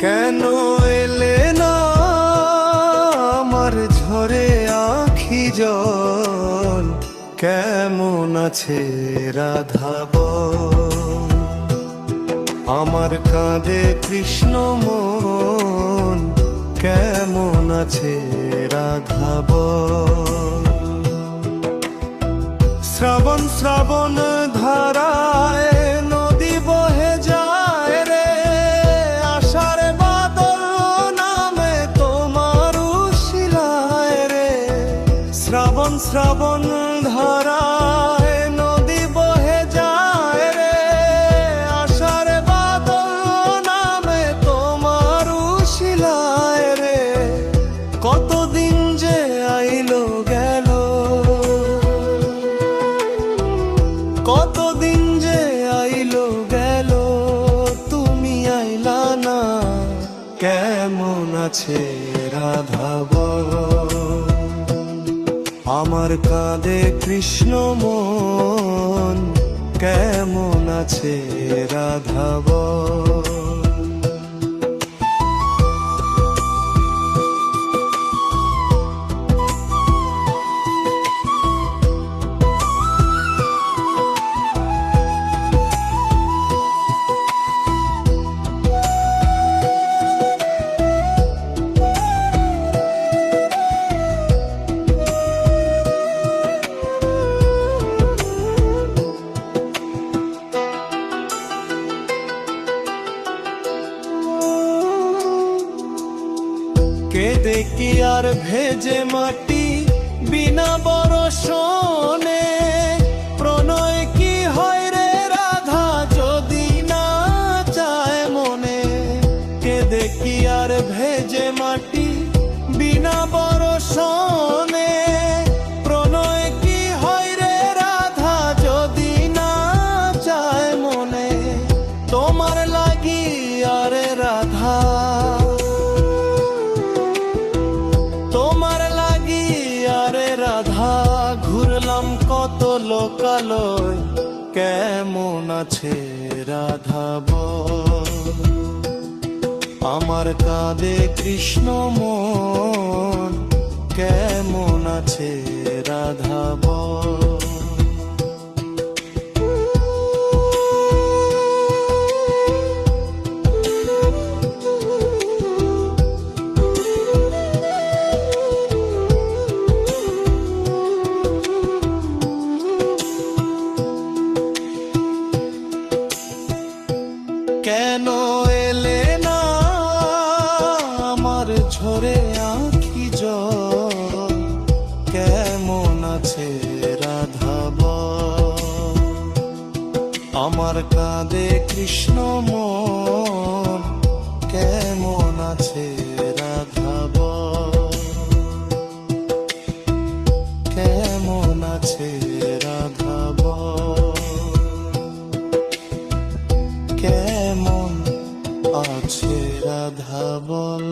কেন এলে না আমার ঝরে আঁখি জল, কেমন আছে রাধা বল? আমার কাঁদে কৃষ্ণ মন, কেমন আছে রাধা বল? শ্রাবণ শ্রাবণ ধারায় নদী বহে যায় রে, আষাঢ় বাদল নামে তোমার শিলায় রে। শ্রাবণ শ্রাবণ ধারায় নদী বহে যায় রে, আষাঢ় বাদল নামে তোমার শিলায় রে। কতদিন যে আইলো গেল, কতদিন যে আইলো গেল, তুমি আইলা না। কেমন আছে রাধা বল? আমার কাঁদে কৃষ্ণ মন, কেমন আছে রাধা বল? কেঁদে কি আর ভেজে মাটি বিনা বরষণে? প্রণয় কি হয় রে রাধা যদি না চায় মনে? কেঁদে কি আর ভেজে মাটি বিনা বরষণে? প্রণয় কি হয় রে রাধা যদি না চায় মনে? তোমার লাগি আরে রাধা, তোমার লাগি আরে রাধা, ঘুরলাম কত লোকালয়, কেমন আছে রাধা বল? আমার কাঁদে কৃষ্ণ মন, কেমন আছে রাধা বল? কেন এলে না আমার ঝরে আঁখি জল, কেমন আছে রাধা বল? আমার কাঁদে কৃষ্ণ মন, কেমন আছে রাধা বল? কেমন আছে রাধা বল? কেমন আছে রাধা বল?